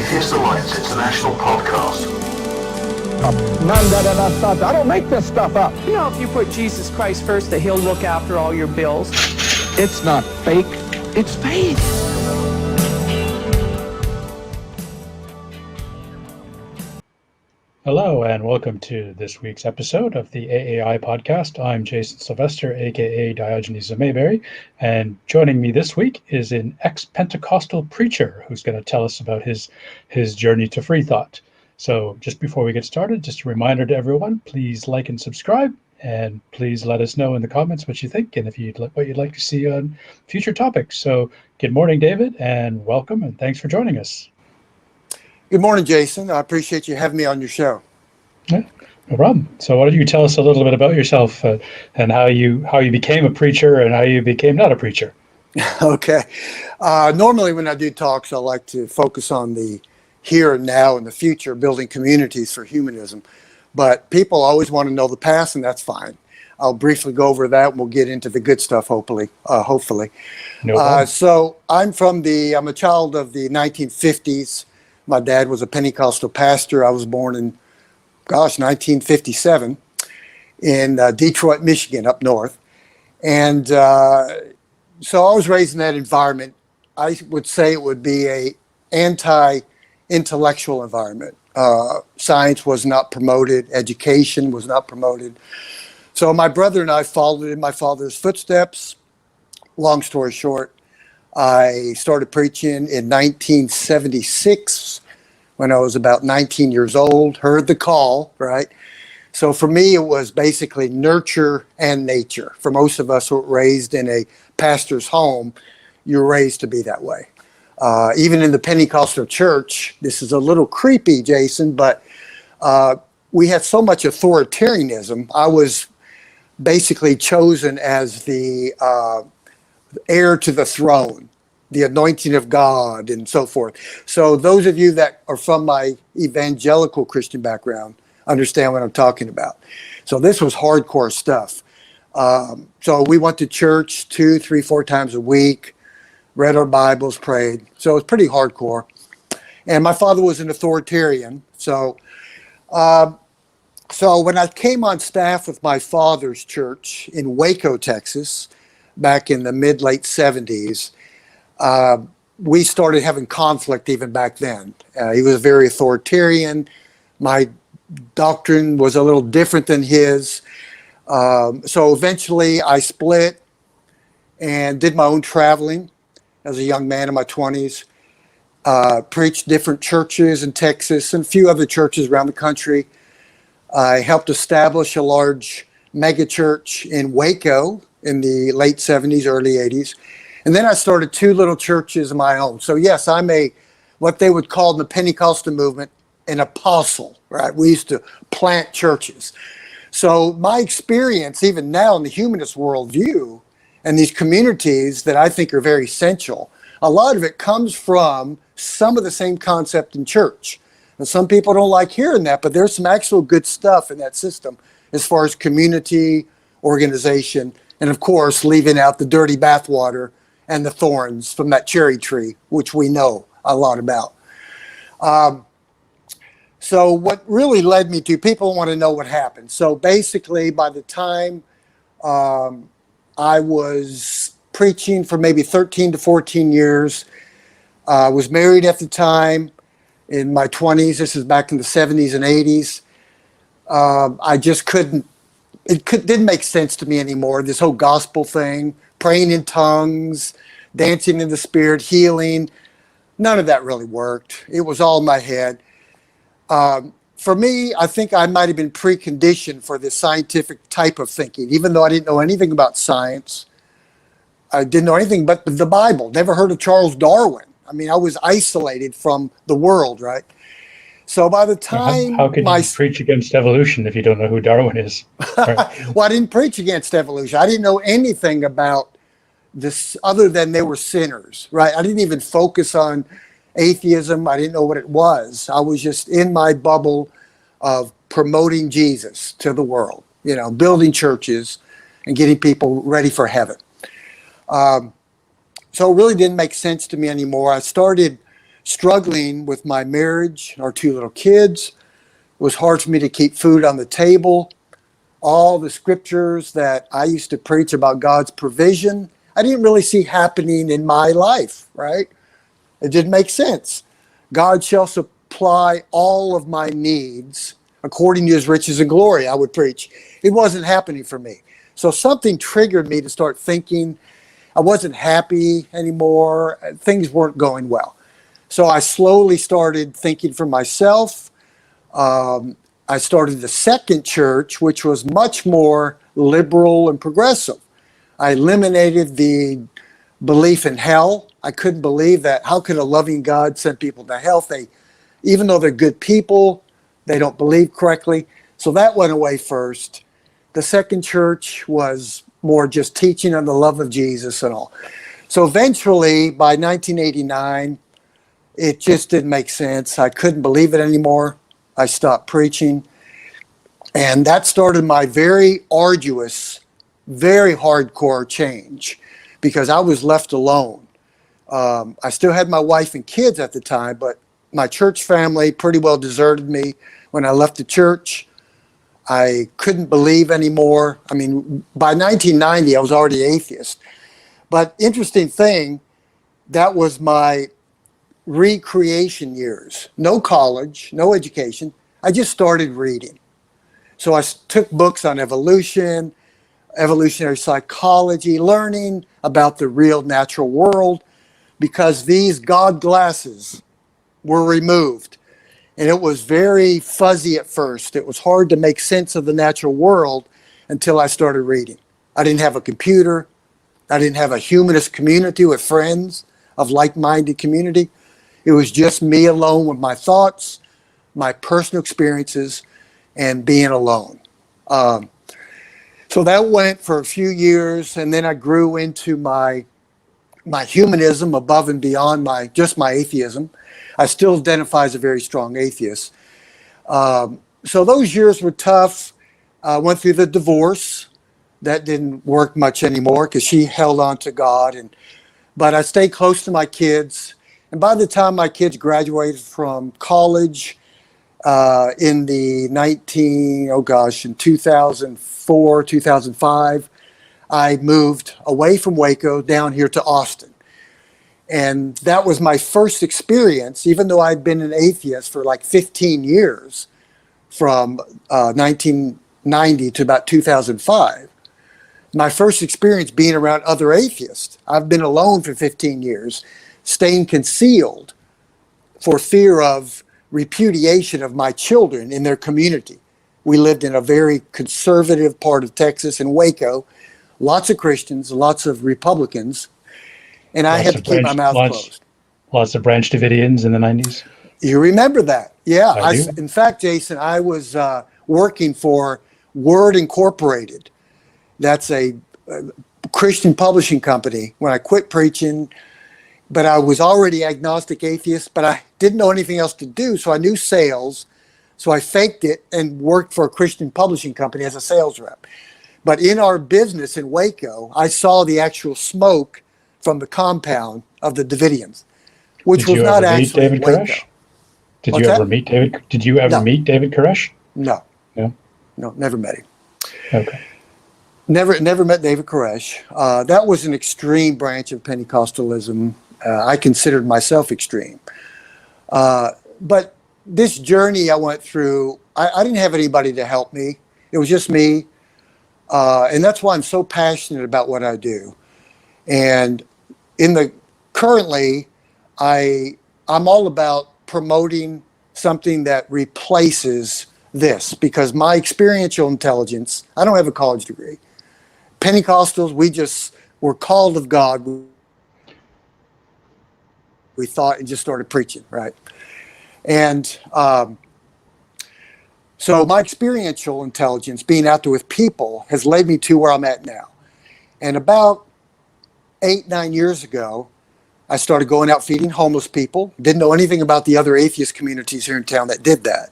Atheist Alliance International podcast. I don't make this stuff up. You know, if you put Jesus Christ first, that he'll look after all your bills. It's not fake, it's faith. Hello and welcome to this week's episode of the AAI podcast. I'm Jason Sylvester, aka Diogenes of Mayberry, and joining me this week is an ex-Pentecostal preacher who's going to tell us about his journey to free thought. So just before we get started, just a reminder to everyone, please like and subscribe, and please let us know in the comments what you think and if what you'd like to see on future topics. So good morning, David, and welcome, and thanks for joining us. Good morning, Jason. I appreciate you having me on your show. Yeah, no problem. So why don't you tell us a little bit about yourself and how you became a preacher and how you became not a preacher? Okay. Normally when I do talks, I like to focus on the here and now and the future, building communities for humanism. But people always want to know the past, and that's fine. I'll briefly go over that, and we'll get into the good stuff, hopefully. No problem. So I'm a child of the 1950s. My dad was a Pentecostal pastor. I was born in, 1957 in Detroit, Michigan, up north. And so I was raised in that environment. I would say it would be a anti-intellectual environment. Science was not promoted. Education was not promoted. So my brother and I followed in my father's footsteps. Long story short, I started preaching in 1976 when I was about 19 years old, heard the call, right? So for me, it was basically nurture and nature. For most of us who were raised in a pastor's home, you're raised to be that way. Even in the Pentecostal church, this is a little creepy, Jason, but we had so much authoritarianism. I was basically chosen as the heir to the throne, the anointing of God, and so forth. So those of you that are from my evangelical Christian background understand what I'm talking about. So this was hardcore stuff. So we went to church 2, 3, 4 times a week, read our Bibles, prayed. So it was pretty hardcore. And my father was an authoritarian. So when I came on staff with my father's church in Waco, Texas, back in the late 70s, we started having conflict even back then. He was very authoritarian. My doctrine was a little different than his. So eventually I split and did my own traveling as a young man in my 20s. Preached different churches in Texas and a few other churches around the country. I helped establish a large mega church in Waco in the late 70s, early 80s. And then I started 2 little churches of my own. So yes, I'm what they would call in the Pentecostal movement, an apostle, right? We used to plant churches. So my experience, even now in the humanist worldview and these communities that I think are very essential, a lot of it comes from some of the same concept in church. And some people don't like hearing that, but there's some actual good stuff in that system as far as community, organization, and of course, leaving out the dirty bathwater and the thorns from that cherry tree, which we know a lot about. So what really led me to, people want to know what happened. So basically, by the time I was preaching for maybe 13 to 14 years, I was married at the time in my 20s. This is back in the 70s and 80s. I just didn't make sense to me anymore, this whole gospel thing, praying in tongues, dancing in the spirit, healing. None of that really worked. It was all in my head. For me, I think I might have been preconditioned for this scientific type of thinking, even though I didn't know anything about science. I didn't know anything but the Bible. Never heard of Charles Darwin. I mean, I was isolated from the world, right? So by the time how can you preach against evolution if you don't know who Darwin is? Right. Well, I didn't preach against evolution. I didn't know anything about this other than they were sinners, right? I didn't even focus on atheism. I didn't know what it was. I was just in my bubble of promoting Jesus to the world, building churches and getting people ready for heaven. So it really didn't make sense to me anymore. I started struggling with my marriage, our two little kids. It was hard for me to keep food on the table. All the scriptures that I used to preach about God's provision, I didn't really see happening in my life, right? It didn't make sense. God shall supply all of my needs according to his riches and glory, I would preach. It wasn't happening for me. So something triggered me to start thinking. I wasn't happy anymore. Things weren't going well. So I slowly started thinking for myself. I started the second church, which was much more liberal and progressive. I eliminated the belief in hell. I couldn't believe that. How could a loving God send people to hell? Even though they're good people, they don't believe correctly. So that went away first. The second church was more just teaching on the love of Jesus and all. So eventually, by 1989, it just didn't make sense. I couldn't believe it anymore. I stopped preaching. And that started my very arduous, very hardcore change because I was left alone. I still had my wife and kids at the time, but my church family pretty well deserted me when I left the church. I couldn't believe anymore. I mean, by 1990, I was already atheist. But interesting thing, that was my recreation years. No college, no education. I just started reading. So I took books on evolution, evolutionary psychology, learning about the real natural world, because these God glasses were removed. And it was very fuzzy at first. It was hard to make sense of the natural world until I started reading. I didn't have a computer. I didn't have a humanist community with friends of like-minded community. It was just me alone with my thoughts, my personal experiences, and being alone. So that went for a few years, and then I grew into my humanism above and beyond my atheism. I still identify as a very strong atheist. So those years were tough. I went through the divorce. That didn't work much anymore because she held on to God. But I stayed close to my kids. And by the time my kids graduated from college in 2004, 2005, I moved away from Waco down here to Austin. And that was my first experience, even though I'd been an atheist for like 15 years, from 1990 to about 2005. My first experience being around other atheists. I've been alone for 15 years, staying concealed for fear of repudiation of my children in their community. We lived in a very conservative part of Texas in Waco, lots of Christians, lots of Republicans, and I had to keep my mouth closed. Lots of Branch Davidians in the 90s. You remember that? Yeah. I do. In fact, Jason, I was working for Word Incorporated. That's a Christian publishing company when I quit preaching, but I was already agnostic atheist, but I didn't know anything else to do. So I knew sales. So I faked it and worked for a Christian publishing company as a sales rep. But in our business in Waco, I saw the actual smoke from the compound of the Davidians, which was not actually in Waco. Did you ever meet David? Did you ever meet David Koresh? No. No? No, never met him. Okay. Never met David Koresh. That was an extreme branch of Pentecostalism. I considered myself extreme. But this journey I went through, I didn't have anybody to help me. It was just me. And that's why I'm so passionate about what I do. And currently, I'm all about promoting something that replaces this, because my experiential intelligence, I don't have a college degree. Pentecostals, we just were called of God. We thought and just started preaching, right? And so my experiential intelligence, being out there with people, has led me to where I'm at now. And about 8-9 years ago, I started going out feeding homeless people. Didn't know anything about the other atheist communities here in town that did that.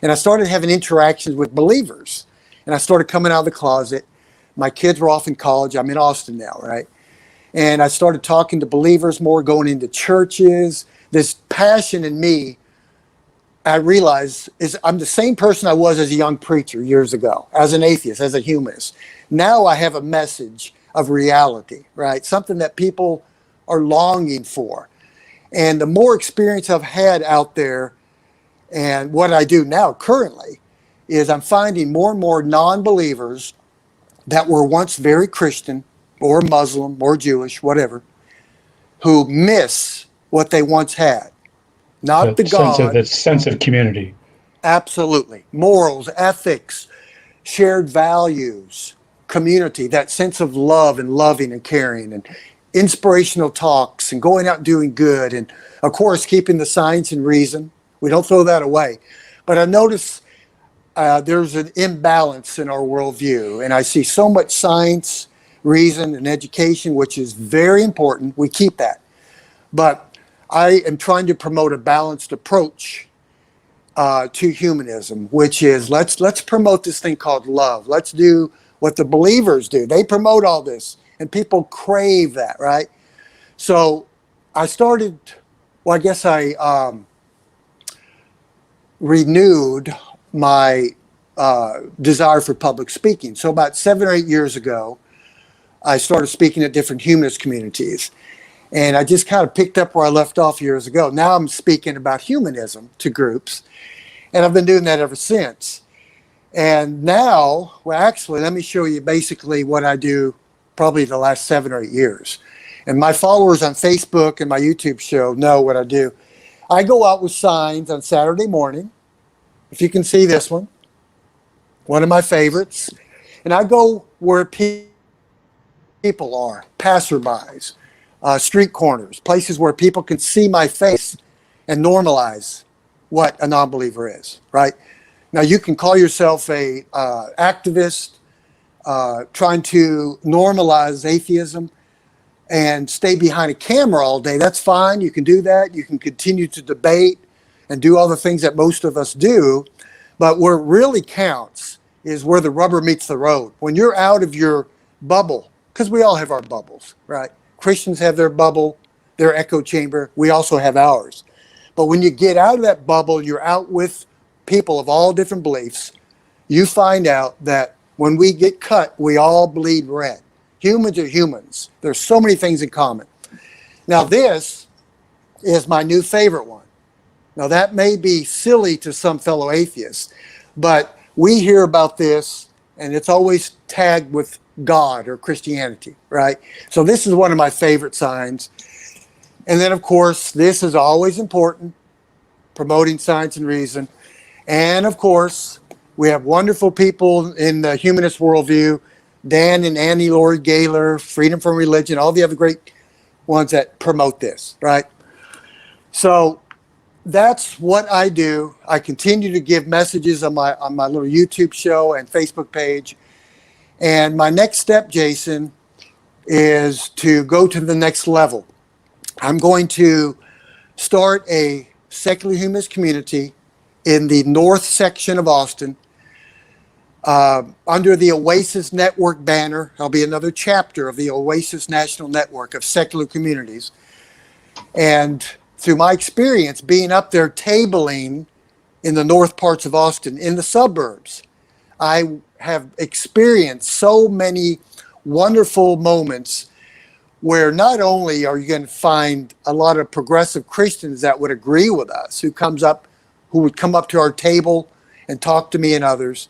And I started having interactions with believers. And I started coming out of the closet. My kids were off in college. I'm in Austin now, right? And I started talking to believers more, going into churches. this passion in me, I realize is I'm the same person I was as a young preacher years ago, as an atheist, as a humanist. Now I have a message of reality, right? Something that people are longing for. And the more experience I've had out there, and what I do now currently is I'm finding more and more non-believers that were once very Christian or Muslim or Jewish, whatever, who miss what they once had. Not the God. The sense of community. Absolutely. Morals, ethics, shared values, community, that sense of love and loving and caring, and inspirational talks and going out and doing good. And of course, keeping the science and reason. We don't throw that away. But I notice there's an imbalance in our worldview. And I see so much science, reason, and education, which is very important. We keep that. But I am trying to promote a balanced approach to humanism, which is let's promote this thing called love. Let's do what the believers do. They promote all this, and people crave that, right? So I started, well, I guess I renewed my desire for public speaking. So about 7 or 8 years ago, I started speaking at different humanist communities. And I just kind of picked up where I left off years ago. Now I'm speaking about humanism to groups. And I've been doing that ever since. And now, well, actually, let me show you basically what I do probably the last 7 or 8 years. And my followers on Facebook and my YouTube show know what I do. I go out with signs on Saturday morning. If you can see this one of my favorites. And I go where people are, passerbys, street corners, places where people can see my face and normalize what a non-believer is, right? Now, you can call yourself a activist, trying to normalize atheism and stay behind a camera all day. That's fine. You can do that. You can continue to debate and do all the things that most of us do. But where it really counts is where the rubber meets the road. When you're out of your bubble, because we all have our bubbles, right? Christians have their bubble, their echo chamber. We also have ours. But when you get out of that bubble, you're out with people of all different beliefs, you find out that when we get cut, we all bleed red. Humans are humans. There's so many things in common. Now, this is my new favorite one. Now, that may be silly to some fellow atheists, but we hear about this, and it's always tagged with God or Christianity, right? So this is one of my favorite signs. And then, of course, this is always important, promoting science and reason. And, of course, we have wonderful people in the humanist worldview, Dan and Annie Laurie Gaylor, Freedom from Religion, all the other great ones that promote this, right? So that's what I do. I continue to give messages on my little YouTube show and Facebook page. And my next step, Jason, is to go to the next level. I'm going to start a secular humanist community in the north section of Austin under the Oasis Network banner. I'll be another chapter of the Oasis National Network of secular communities. And through my experience being up there tabling in the north parts of Austin, in the suburbs, I have experienced so many wonderful moments where not only are you going to find a lot of progressive Christians that would agree with us, who would come up to our table and talk to me and others,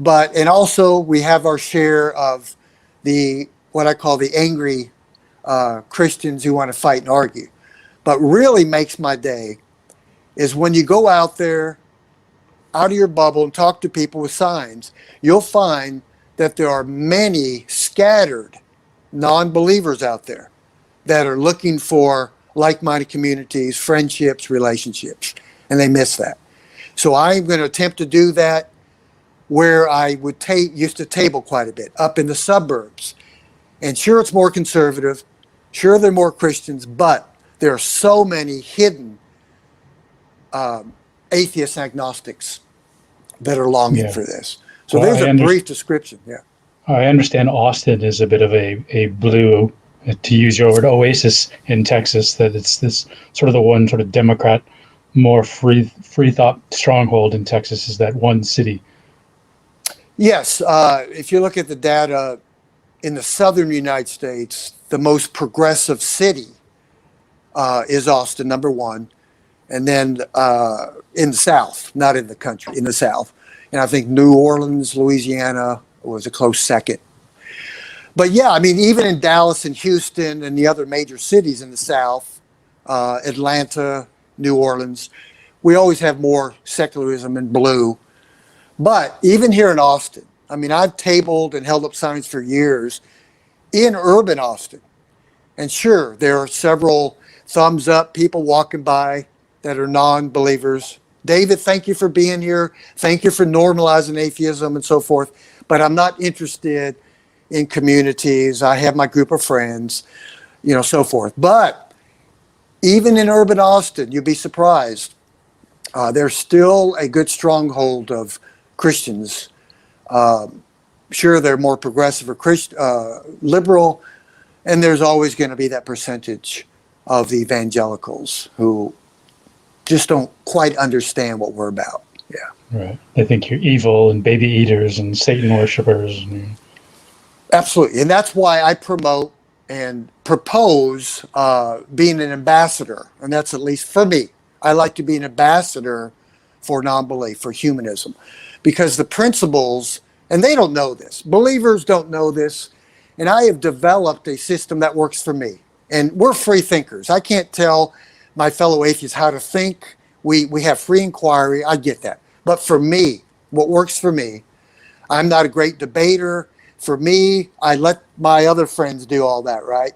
and also we have our share of what I call the angry Christians who want to fight and argue. But really makes my day is when you go out there, out of your bubble, and talk to people with signs, you'll find that there are many scattered non-believers out there that are looking for like-minded communities, friendships, relationships, and they miss that. So I'm going to attempt to do that where I used to table quite a bit, up in the suburbs. And sure, it's more conservative. Sure, there are more Christians, but there are so many hidden atheists and agnostics that are longing for this. So there's a brief description. Yeah. I understand Austin is a bit of a blue To use your word, oasis in Texas, that it's this sort of the one sort of Democrat, more free thought stronghold in Texas is that one city. Yes, if you look at the data in the southern United States, the most progressive city is Austin, number one. And then in the South, not in the country, in the South. And I think New Orleans, Louisiana was a close second. But yeah, I mean, even in Dallas and Houston and the other major cities in the South, Atlanta, New Orleans, we always have more secularism in blue. But even here in Austin, I mean, I've tabled and held up signs for years in urban Austin. And sure, there are several thumbs up people walking by that are non-believers. David, thank you for being here. Thank you for normalizing atheism and so forth. But I'm not interested in communities. I have my group of friends, so forth. But even in urban Austin, you'd be surprised. There's still a good stronghold of Christians. Sure, they're more progressive or liberal, and there's always going to be that percentage of the evangelicals who just don't quite understand what we're about. Yeah. Right. They think you're evil and baby eaters and Satan worshipers. Absolutely. And that's why I promote and propose being an ambassador. And that's at least for me. I like to be an ambassador for non-belief, for humanism. Because the principles, and they don't know this, believers don't know this, and I have developed a system that works for me. And we're free thinkers. I can't tell my fellow atheists how to think. We have free inquiry. I get that. But for me, what works for me, I'm not a great debater. For me, I let my other friends do all that, right?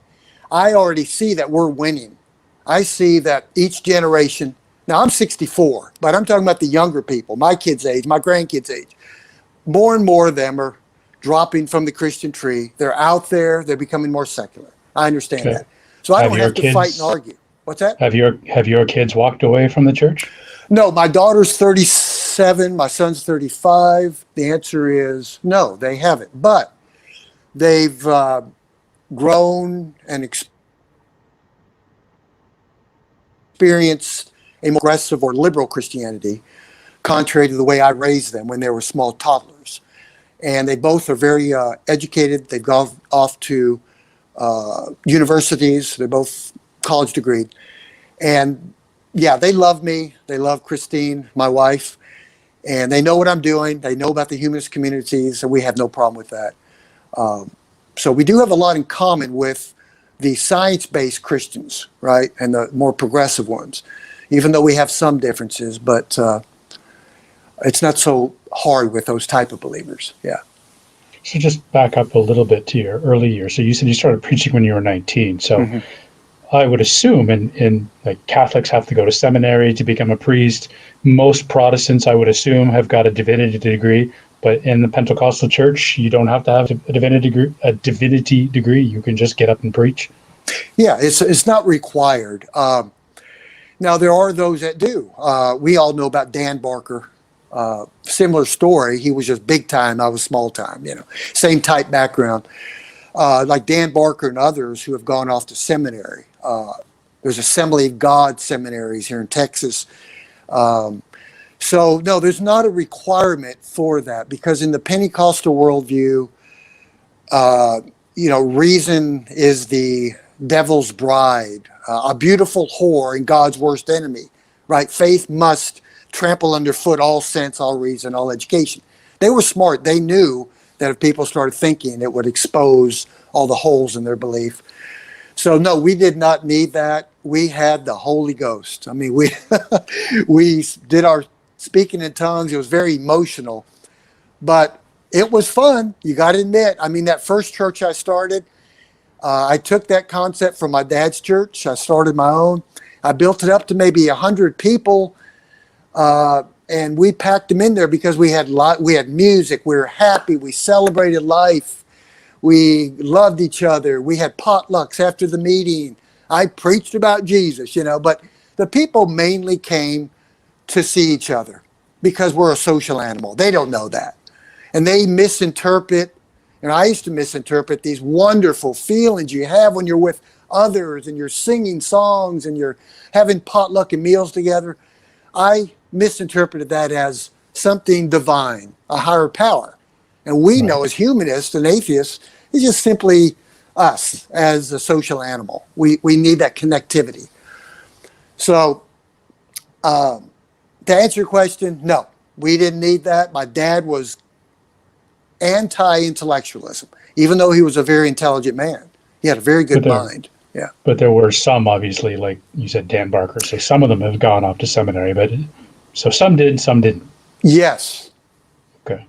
I already see that we're winning. I see that each generation, now I'm 64, but I'm talking about the younger people, my kids' age, my grandkids' age. More and more of them are dropping from the Christian tree. They're out there. They're becoming more secular. I understand that. So I don't have to fight and argue. What's that? Have your kids walked away from the church? No, my daughter's 37. My son's 35. The answer is no, they haven't. But they've grown and experienced a more aggressive or liberal Christianity, contrary to the way I raised them when they were small toddlers. And they both are very educated. They've gone off to universities. They're both college degreed. And yeah, they love me. They love Christine, my wife. And they know what I'm doing. They know about the humanist communities, and we have no problem with that. So we do have a lot in common with the science-based Christians, right, and the more progressive ones, even though we have some differences, but it's not so hard with those type of believers. Yeah. So just back up a little bit to your early years. So you said you started preaching when you were 19. So I would assume, in like Catholics have to go to seminary to become a priest. Most Protestants, I would assume, have got a divinity degree. But in the Pentecostal church, you don't have to have a divinity degree. You can just get up and preach. Yeah, it's not required. Now there are those that do. We all know about Dan Barker. Similar story. He was just big time. I was small time. Same type background. Like Dan Barker and others who have gone off to seminary. There's Assembly of God seminaries here in Texas. So no, there's not a requirement for that, because in the Pentecostal worldview, reason is the devil's bride, a beautiful whore and God's worst enemy, right? Faith must trample underfoot all sense, all reason, all education. They were smart. They knew that if people started thinking, it would expose all the holes in their belief. So no, we did not need that. We had the Holy Ghost. I mean, we did our speaking in tongues. It was very emotional, but it was fun. You got to admit. I mean, that first church I started, I took that concept from my dad's church. I started my own. I built it up to maybe 100 people, and we packed them in there because we had music. We were happy. We celebrated life. We loved each other. We had potlucks after the meeting. I preached about Jesus, but the people mainly came to see each other because we're a social animal. They don't know that. And they misinterpret And I used to misinterpret these wonderful feelings you have when you're with others and you're singing songs and you're having potluck and meals together. I misinterpreted that as something divine, a higher power. And we know as humanists and atheists, it's just simply us as a social animal. We need that connectivity. So to answer your question, no, we didn't need that. My dad was anti-intellectualism, even though he was a very intelligent man. He had a very good mind. Yeah. But there were some, obviously, like you said, Dan Barker. So some of them have gone off to seminary, but so some did, some didn't. Yes. Okay.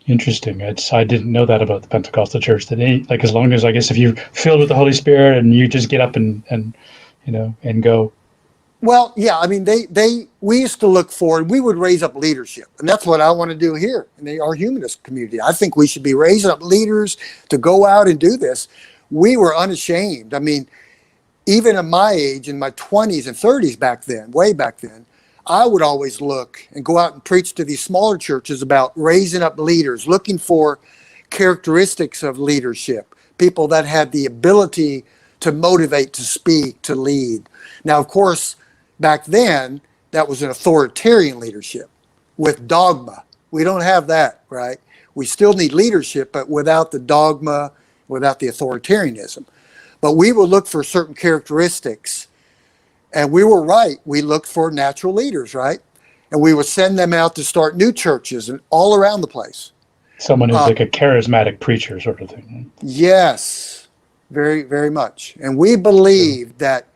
Interesting. I didn't know that about the Pentecostal church. That like, as long as, I guess, if you're filled with the Holy Spirit and you just get up and go. Well, yeah, I mean, we used to look for, we would raise up leadership. And that's what I want to do here in our humanist community. I think we should be raising up leaders to go out and do this. We were unashamed. I mean, even at my age, in my 20s and 30s back then, way back then, I would always look and go out and preach to these smaller churches about raising up leaders, looking for characteristics of leadership, people that had the ability to motivate, to speak, to lead. Now, of course, back then, that was an authoritarian leadership with dogma. We don't have that, right? We still need leadership, but without the dogma, without the authoritarianism. But we will look for certain characteristics. And we were right. We looked for natural leaders, right? And we would send them out to start new churches and all around the place. Someone who's like a charismatic preacher sort of thing. Yes, very, very much. And we believed that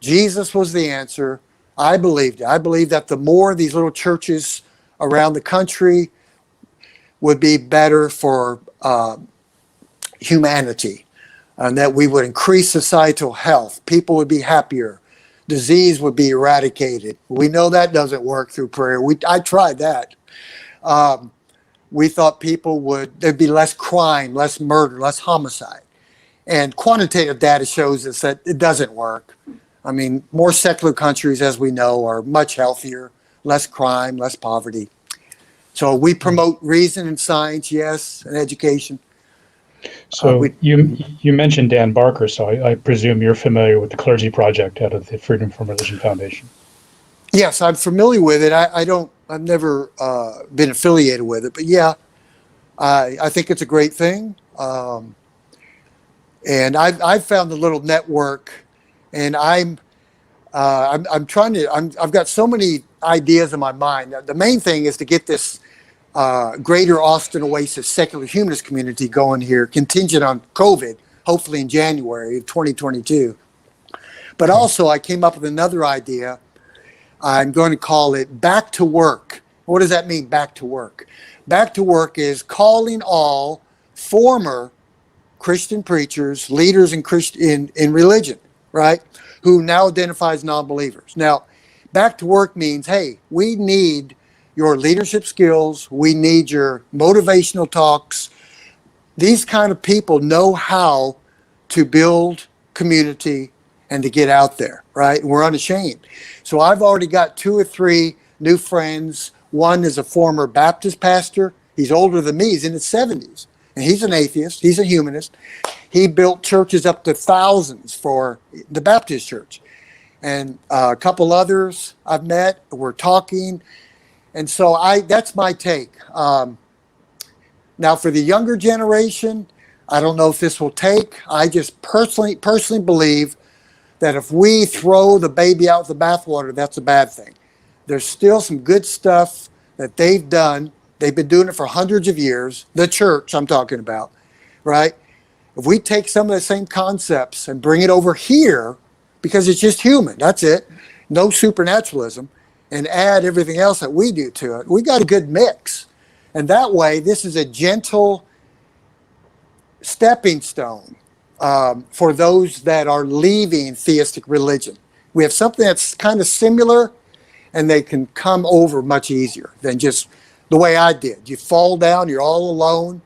Jesus was the answer. I believed it. I believed that the more these little churches around the country would be better for humanity, and that we would increase societal health. People would be happier. Disease would be eradicated. We know that doesn't work through prayer. I tried that. We thought there'd be less crime, less murder, less homicide. And quantitative data shows us that it doesn't work. I mean, more secular countries, as we know, are much healthier, less crime, less poverty. So we promote reason and science, yes, and education. So you mentioned Dan Barker, so I presume you're familiar with the Clergy Project out of the Freedom from Religion Foundation. Yes, I'm familiar with it. I've never been affiliated with it, but yeah, I think it's a great thing. And I've found a little network, and I've got so many ideas in my mind. The main thing is to get this Greater Austin Oasis secular humanist community going here, contingent on COVID, hopefully in January of 2022. But also I came up with another idea. I'm going to call it Back to Work. What does that mean, back to work? Back to work is calling all former Christian preachers, leaders in religion, right, who now identify as non-believers. Now, back to work means, hey, we need your leadership skills. We need your motivational talks. These kind of people know how to build community and to get out there, right? And we're unashamed. So I've already got 2 or 3 new friends. One is a former Baptist pastor. He's older than me. He's in his 70s. And he's an atheist. He's a humanist. He built churches up to thousands for the Baptist church. And a couple others I've met. We're talking. And so that's my take. Now, for the younger generation, I don't know if this will take. I just personally believe that if we throw the baby out with the bathwater, that's a bad thing. There's still some good stuff that they've done. They've been doing it for hundreds of years. The church I'm talking about, right? If we take some of the same concepts and bring it over here, because it's just human, that's it, no supernaturalism, and add everything else that we do to it, we got a good mix. And that way, this is a gentle stepping stone for those that are leaving theistic religion. We have something that's kind of similar, and they can come over much easier than just the way I did. You fall down, you're all alone,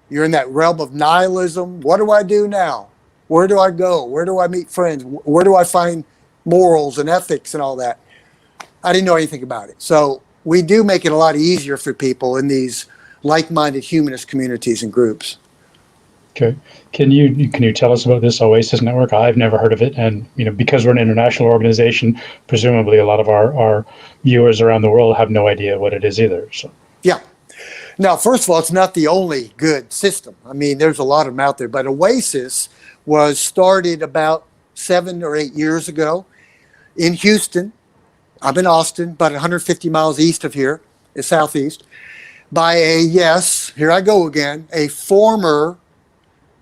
you're in that realm of nihilism. What do I do now? Where do I go? Where do I meet friends? Where do I find morals and ethics and all that? I didn't know anything about it. So we do make it a lot easier for people in these like-minded humanist communities and groups. Okay. Can you tell us about this Oasis network? I've never heard of it, and because we're an international organization, presumably a lot of our viewers around the world have no idea what it is either. So Yeah. Now, first of all, it's not the only good system. I mean, there's a lot of them out there, but Oasis was started about 7 or 8 years ago in Houston. I'm in Austin, about 150 miles east of here, the southeast, by here I go again, a former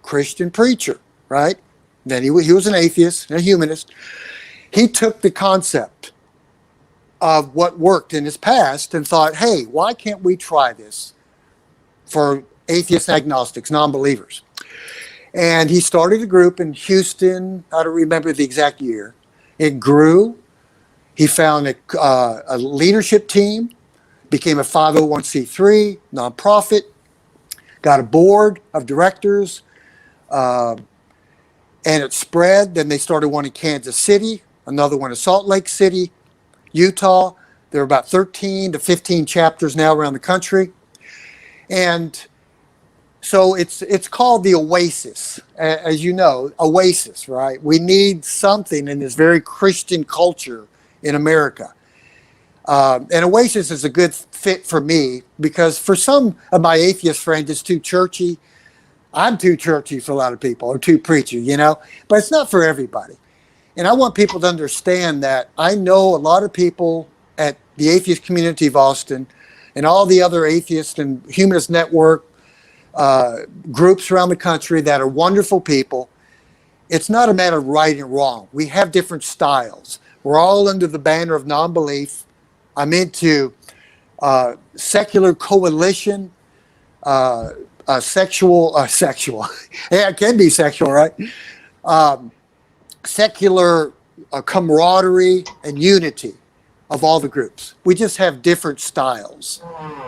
Christian preacher, right? Then he was an atheist, a humanist. He took the concept of what worked in his past and thought, hey, why can't we try this for atheists, agnostics, non-believers? And he started a group in Houston. I don't remember the exact year. It grew. He found a leadership team, became a 501c3 nonprofit, got a board of directors, and it spread. Then they started one in Kansas City, another one in Salt Lake City, Utah. There are about 13 to 15 chapters now around the country. And so it's called the Oasis, as you know, Oasis, right? We need something in this very Christian culture in America. And Oasis is a good fit for me because for some of my atheist friends, it's too churchy. I'm too churchy for a lot of people, or too preachy, but it's not for everybody. And I want people to understand that I know a lot of people at the atheist community of Austin and all the other atheist and humanist network groups around the country that are wonderful people. It's not a matter of right and wrong. We have different styles. We're all under the banner of non-belief. I'm secular coalition, sexual. Yeah, it can be sexual, right? Secular camaraderie and unity of all the groups. We just have different styles.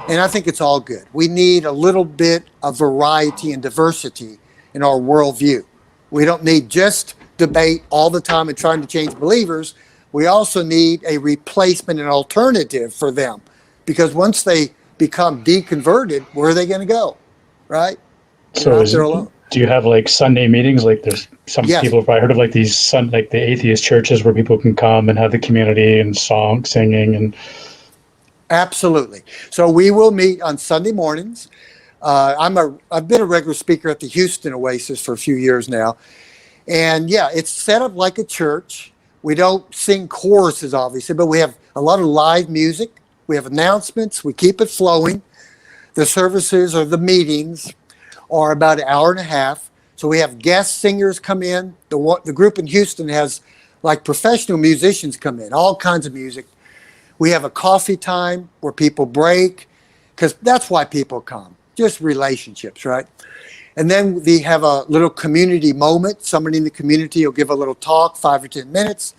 And I think it's all good. We need a little bit of variety and diversity in our worldview. We don't need just debate all the time and trying to change believers. We also need a replacement and alternative for them. Because once they become deconverted, where are they going to go? Right? So do you have like Sunday meetings? Like there's some people have probably heard of like these like the atheist churches where people can come and have the community and singing and. Absolutely. So we will meet on Sunday mornings. I've been a regular speaker at the Houston Oasis for a few years now. And it's set up like a church. We don't sing choruses, obviously, but we have a lot of live music. We have announcements. We keep it flowing. The services or the meetings are about an hour and a half. So we have guest singers come in. The group in Houston has like professional musicians come in, all kinds of music. We have a coffee time where people break, because that's why people come, just relationships, right? And then we have a little community moment. Somebody in the community will give a little talk, 5 or 10 minutes.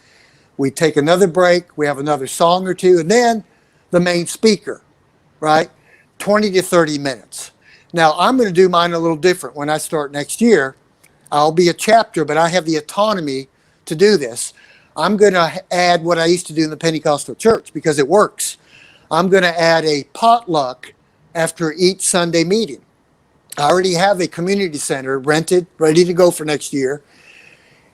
We take another break. We have another song or two. And then the main speaker, right? 20 to 30 minutes. Now, I'm going to do mine a little different when I start next year. I'll be a chapter, but I have the autonomy to do this. I'm going to add what I used to do in the Pentecostal church because it works. I'm going to add a potluck after each Sunday meeting. I already have a community center rented, ready to go for next year.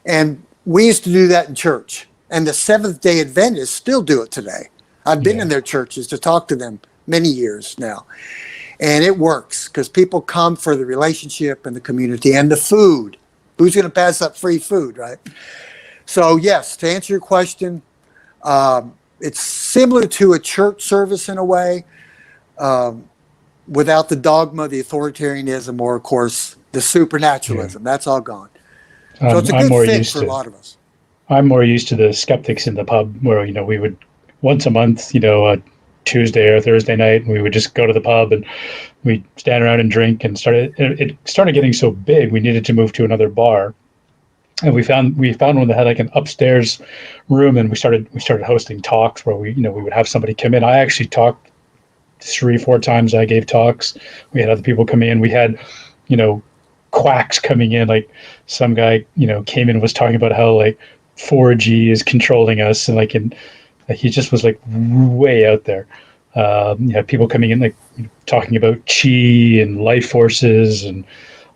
And we used to do that in church. And the Seventh-day Adventists still do it today. I've been in their churches to talk to them many years now. And it works because people come for the relationship and the community and the food. Who's going to pass up free food, right? So yes, to answer your question, it's similar to a church service in a way, without the dogma, the authoritarianism, or of course the supernaturalism. That's all gone. So it's a good fit for a lot of us. I'm more used to the skeptics in the pub where, we would once a month, Tuesday or Thursday night, and we would just go to the pub and we'd stand around and drink, and it started getting so big we needed to move to another bar. And we found one that had like an upstairs room, and we started hosting talks where we would have somebody come in. I actually talked 3-4 times. I gave talks. We had other people come in. We had, quacks coming in. Like some guy, came in and was talking about how like 4G is controlling us, and he just was like way out there. You have people coming in like talking about chi and life forces and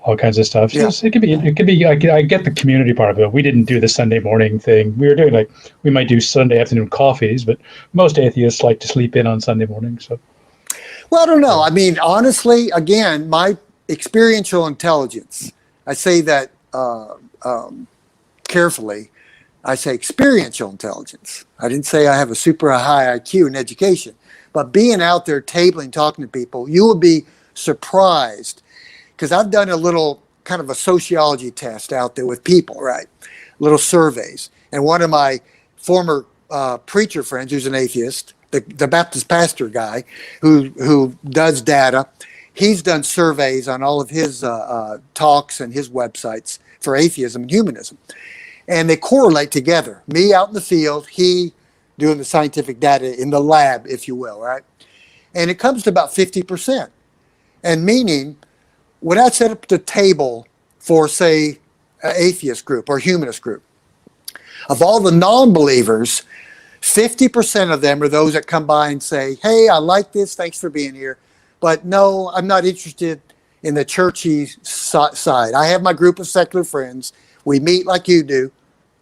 all kinds of stuff. So Yeah. it could be. I get the community part of it. We didn't do the Sunday morning thing. We were doing like we might do Sunday afternoon coffees, but most atheists like to sleep in on Sunday morning. So Well, I don't know. I mean, honestly, again, my experiential intelligence, I say that carefully. I say experiential intelligence. I didn't say I have a super high IQ in education, but being out there tabling, talking to people, you will be surprised because I've done a little kind of a sociology test out there with people, right? Little surveys. And one of my former preacher friends, who's an atheist, the Baptist pastor guy who does data, he's done surveys on all of his talks and his websites for atheism and humanism. And they correlate together. Me out in the field, he doing the scientific data in the lab, if you will, right? And it comes to about 50%. And meaning, when I set up the table for, say, an atheist group or humanist group, of all the non-believers, 50% of them are those that come by and say, hey, I like this, thanks for being here, but no, I'm not interested in the churchy side. I have my group of secular friends. We meet like you do.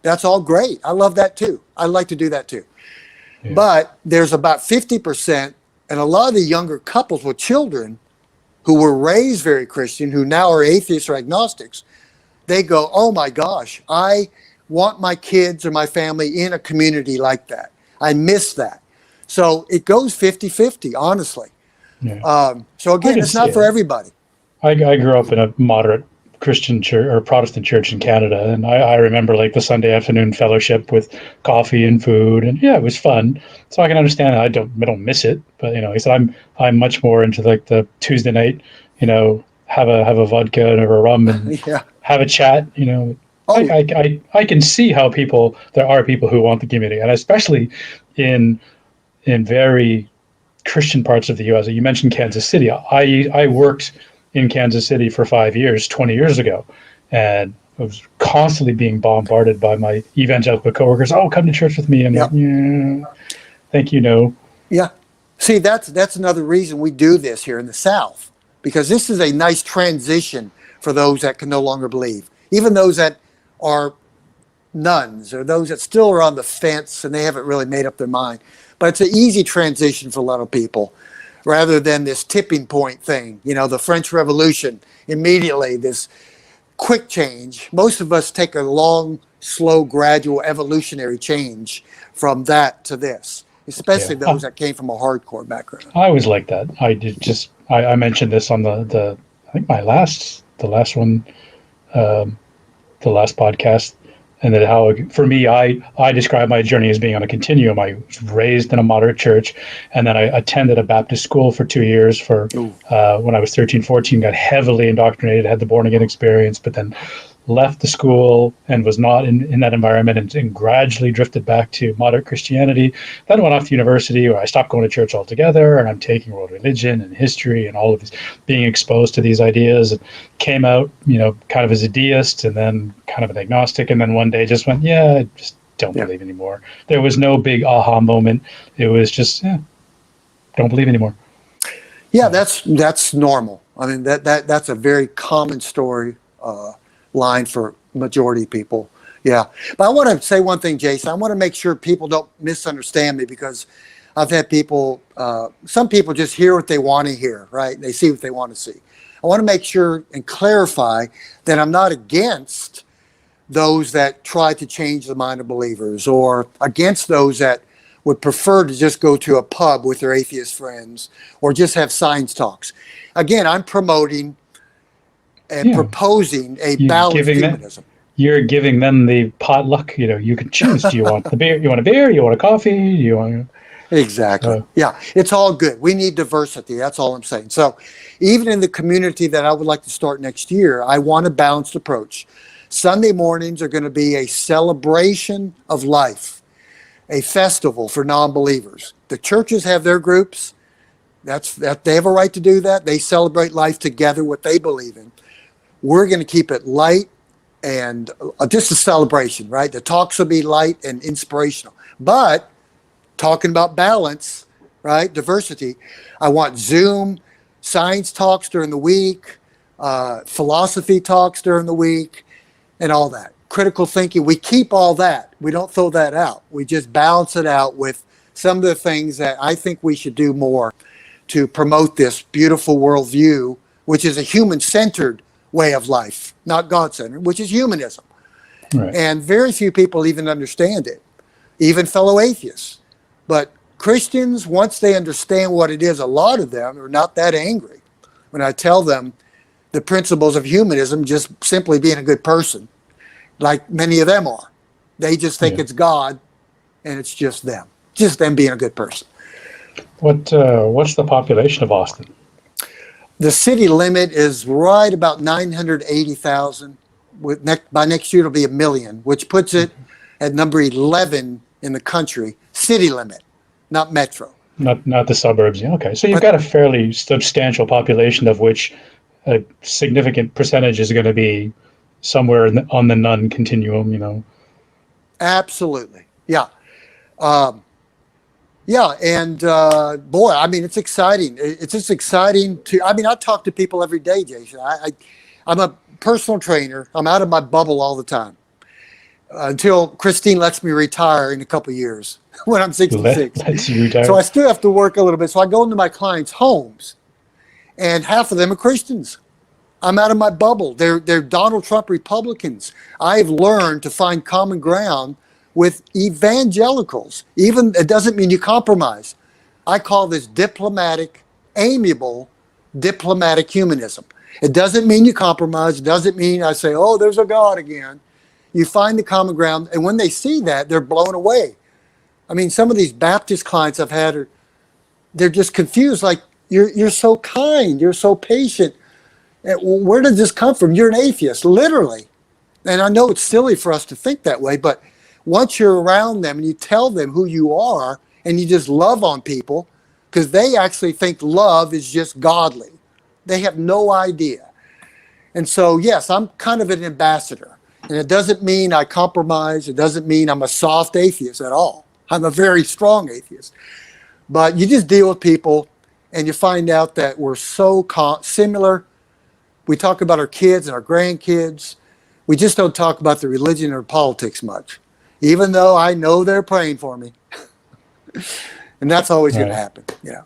That's all great. I love that too. I like to do that too. Yeah. But there's about 50%, and a lot of the younger couples with children who were raised very Christian, who now are atheists or agnostics, they go, oh my gosh, I want my kids or my family in a community like that. I miss that. So it goes 50-50, honestly. Yeah. So again, it's not for everybody. I grew up in a moderate Christian church or Protestant church in Canada, and I remember like the Sunday afternoon fellowship with coffee and food, and yeah, it was fun. So I can understand that. I don't miss it, but he said I'm much more into like the Tuesday night, have a vodka or a rum and yeah. have a chat. Oh. I can see how there are people who want the community, and especially in very Christian parts of the U.S. You mentioned Kansas City. I worked in Kansas City for 5 years, 20 years ago, and I was constantly being bombarded by my evangelical coworkers. Oh, come to church with me. I'm like, yeah, thank you, no. Yeah. See, that's another reason we do this here in the South, because this is a nice transition for those that can no longer believe, even those that are nuns or those that still are on the fence and they haven't really made up their mind. But it's an easy transition for a lot of people, rather than this tipping point thing, the French Revolution, immediately this quick change. Most of us take a long, slow, gradual evolutionary change from that to this, especially those that came from a hardcore background. I was like that. I mentioned this on the I think the last one, the last podcast. And that how, for me, I describe my journey as being on a continuum. I was raised in a moderate church, and then I attended a Baptist school for 2 years when I was 13, 14, got heavily indoctrinated, had the born-again experience, but then left the school and was not in that environment and gradually drifted back to moderate Christianity. Then went off to university where I stopped going to church altogether, and I'm taking world religion and history and all of this, being exposed to these ideas, and came out, kind of as a deist and then kind of an agnostic, and then one day just went, I just don't believe anymore. There was no big aha moment. It was just, don't believe anymore. Yeah, that's normal. I mean, that's a very common story line for majority of people. Yeah. But I want to say one thing, Jason. I want to make sure people don't misunderstand me, because I've had people, some people just hear what they want to hear, right? They see what they want to see. I want to make sure and clarify that I'm not against those that try to change the mind of believers, or against those that would prefer to just go to a pub with their atheist friends or just have science talks. Again, I'm promoting and proposing a balanced humanism. You're giving them the potluck. You can choose. Do you want the beer? You want a beer? You want a coffee? You want Exactly. Yeah, it's all good. We need diversity. That's all I'm saying. So even in the community that I would like to start next year, I want a balanced approach. Sunday mornings are going to be a celebration of life, a festival for non-believers. The churches have their groups. That they have a right to do that. They celebrate life together, what they believe in. We're going to keep it light and just a celebration, right? The talks will be light and inspirational. But talking about balance, right? Diversity. I want Zoom, science talks during the week, philosophy talks during the week, and all that. Critical thinking, we keep all that. We don't throw that out. We just balance it out with some of the things that I think we should do more to promote this beautiful worldview, which is a human-centered way of life, not God-centered, which is humanism. Right. And very few people even understand it, even fellow atheists. But Christians, once they understand what it is, a lot of them are not that angry when I tell them the principles of humanism, just simply being a good person, like many of them are. They just think it's God, and it's just them being a good person. What's the population of Austin? The city limit is right about 980,000. By next year, it'll be 1 million, which puts it at number 11 in the country. City limit, not metro. Not the suburbs. Yeah, okay, so you've got a fairly substantial population, of which a significant percentage is going to be somewhere on the none continuum. You know. Absolutely, yeah. Yeah, and boy, I mean, it's exciting. It's just exciting to. I mean, I talk to people every day, Jason. I'm a personal trainer. I'm out of my bubble all the time until Christine lets me retire in a couple of years when I'm 66. Lets you retire. So I still have to work a little bit. So I go into my clients' homes, and half of them are Christians. I'm out of my bubble. They're Donald Trump Republicans. I've learned to find common ground with evangelicals. Even it doesn't mean you compromise. I call this diplomatic, amiable, diplomatic humanism. It doesn't mean you compromise. It doesn't mean I say, oh, there's a God again. You find the common ground, and when they see that, they're blown away. I mean, some of these Baptist clients I've had they're just confused. Like, you're so kind, you're so patient. Where did this come from? You're an atheist, literally. And I know it's silly for us to think that way, but once you're around them and you tell them who you are and you just love on people, because they actually think love is just godly. They have no idea. And so, yes, I'm kind of an ambassador. And it doesn't mean I compromise. It doesn't mean I'm a soft atheist at all. I'm a very strong atheist. But you just deal with people and you find out that we're so similar. We talk about our kids and our grandkids. We just don't talk about the religion or politics much, even though I know they're praying for me. And that's always going to happen, you know.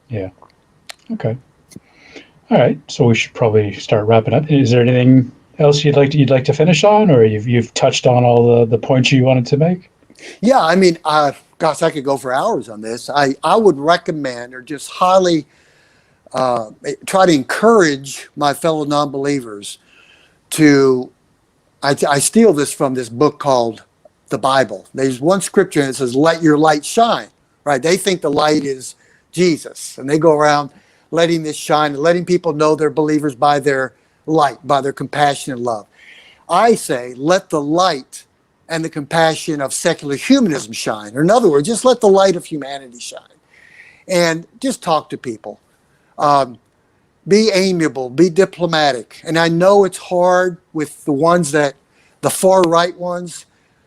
Yeah. Okay. All right. So we should probably start wrapping up. Is there anything else you'd like to finish on, or you've touched on all the points you wanted to make? Yeah, I mean, gosh, I could go for hours on this. I would recommend, or just highly try to encourage my fellow non-believers to, I steal this from this book called the Bible. There's one scripture and it says, let your light shine, right? They think the light is Jesus, and they go around letting this shine and letting people know they're believers by their light, by their compassion and love. I say, let the light and the compassion of secular humanism shine. Or in other words, just let the light of humanity shine. And just talk to people. Be amiable, be diplomatic. And I know it's hard with the far right ones.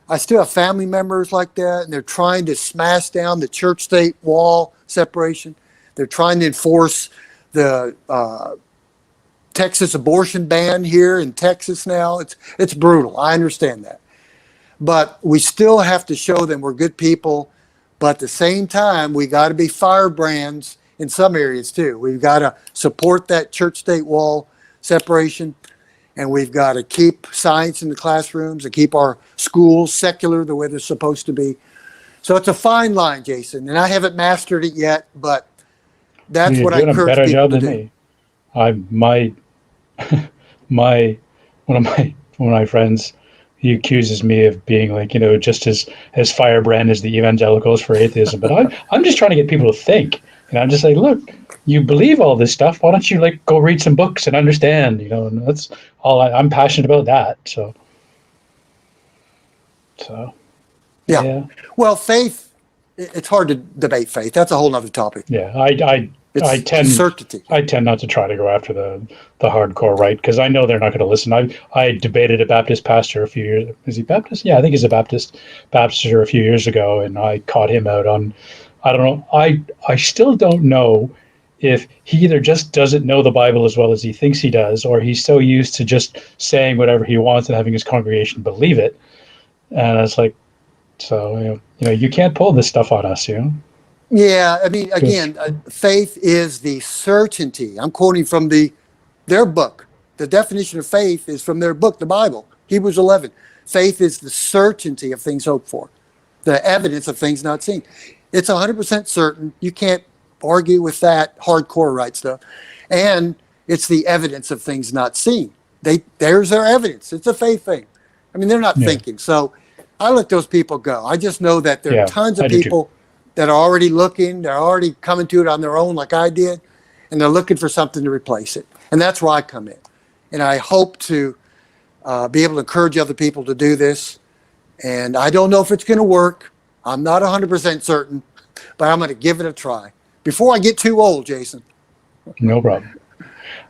I still have family members like that, and they're trying to smash down the church-state wall separation. They're trying to enforce the Texas abortion ban here in Texas now. It's brutal. I understand that. But we still have to show them we're good people. But at the same time, we got to be firebrands in some areas too. We've got to support that church-state wall separation. And we've got to keep science in the classrooms and keep our schools secular the way they're supposed to be. So it's a fine line, Jason. And I haven't mastered it yet, but that's what I encourage people to do. One of my friends, he accuses me of being like, just as firebrand as the evangelicals for atheism. But I'm just trying to get people to think. And I'm just like, look, you believe all this stuff. Why don't you go read some books and understand? And that's all I'm passionate about that. So yeah. Well, faith. It's hard to debate faith. That's a whole other topic. Yeah, I tend not to try to go after the hardcore right, because I know they're not going to listen. I debated a Baptist pastor a few years. Is he Baptist? Yeah, I think he's a Baptist pastor a few years ago, and I caught him out on I don't know. I still don't know if he either just doesn't know the Bible as well as he thinks he does, or he's so used to just saying whatever he wants and having his congregation believe it. And it's like, so you can't pull this stuff on us, Yeah, I mean, again, faith is the certainty. I'm quoting from their book. The definition of faith is from their book, the Bible, Hebrews 11. Faith is the certainty of things hoped for, the evidence of things not seen. It's 100% certain. You can't argue with that hardcore right stuff. And it's the evidence of things not seen. There's their evidence. It's a faith thing. I mean, they're not thinking. So I let those people go. I just know that there are tons of people that are already looking. They're already coming to it on their own like I did. And they're looking for something to replace it. And that's where I come in. And I hope to be able to encourage other people to do this. And I don't know if it's going to work. I'm not 100% certain, but I'm going to give it a try before I get too old, Jason. No problem.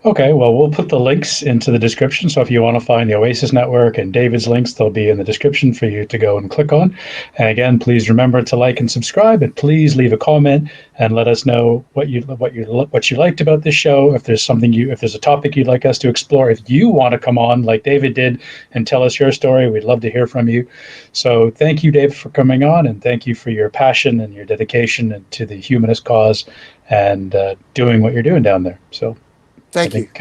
Okay, well, we'll put the links into the description. So if you want to find the Oasis Network and David's links, they'll be in the description for you to go and click on. And again, please remember to like and subscribe, and please leave a comment and let us know what you liked about this show. If there's if there's a topic you'd like us to explore, if you want to come on like David did and tell us your story, we'd love to hear from you. So thank you, David, for coming on, and thank you for your passion and your dedication to the humanist cause and doing what you're doing down there. So. Thank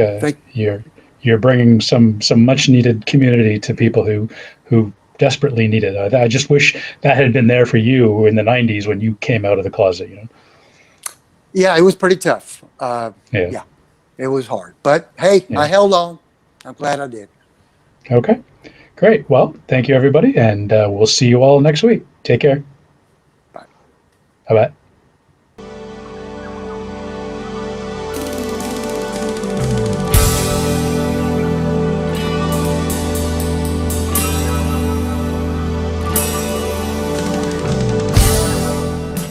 you. You're bringing some much needed community to people who desperately need it. I just wish that had been there for you in the 90s when you came out of the closet. Yeah, it was pretty tough. Yeah, it was hard. But hey, I held on. I'm glad I did. Okay, great. Well, thank you, everybody, and we'll see you all next week. Take care. Bye. Bye-bye.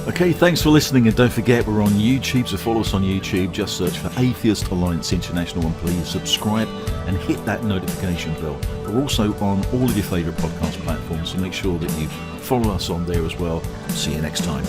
Okay, thanks for listening, and don't forget we're on YouTube, so follow us on YouTube. Just search for Atheist Alliance International, and please subscribe and hit that notification bell. We're also on all of your favourite podcast platforms, so make sure that you follow us on there as well. See you next time.